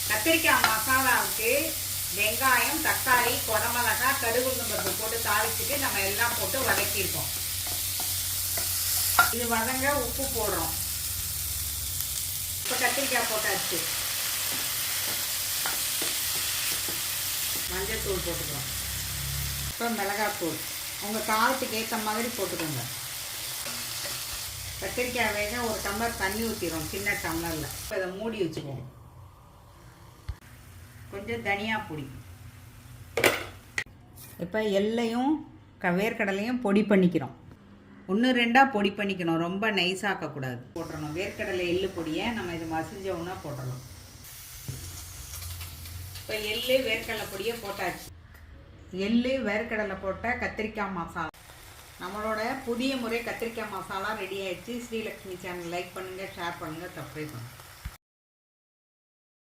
கத்திரிக்காய் மசாலாவுக்கு வெங்காயம், தக்காளி, குடமிளகாய், கடுகுளுந்தம் பருப்பு போட்டு தாளிச்சுட்டு நம்ம எல்லாம் போட்டு வதக்கியிருக்கோம். இது வதங்க உப்பு போடுறோம். இப்போ கத்திரிக்காய் போட்டாச்சு. மஞ்சள் தூள் போட்டுக்கிறோம். இப்போ மிளகாத்தூள் உங்கள் காரத்துக்கு ஏற்ற மாதிரி போட்டுக்கோங்க. கத்திரிக்காய் வேக ஒரு டம்ளர் தண்ணி ஊற்றிடும், சின்ன டம்ளரில். இப்போ இதை மூடி வச்சுக்குவோம். கொஞ்சம் தனியா பொடி. இப்போ எல்லையும் வேர்க்கடலையும் பொடி பண்ணிக்கிறோம். 1-2 பொடி பண்ணிக்கணும், ரொம்ப நைஸாக்கக்கூடாது. போட்டுறணும் வேர்க்கடலை எள்ளு பொடியை நம்ம இது மசிஞ்சோன்னா போட்டுடலாம். இப்போ எள்ளு வேர்க்கடலை பொடியை போட்டாச்சு. எள்ளு வேர்க்கடலை போட்ட கத்திரிக்காய் மசாலா, நம்மளோட புதிய முறை கத்திரிக்காய் மசாலா ரெடி ஆயிடுச்சு. ஸ்ரீலக்ஷ்மி சேனல் லைக் பண்ணுங்கள், ஷேர் பண்ணுங்கள், சப்ஸ்கிரைப் பண்ணுங்கள்.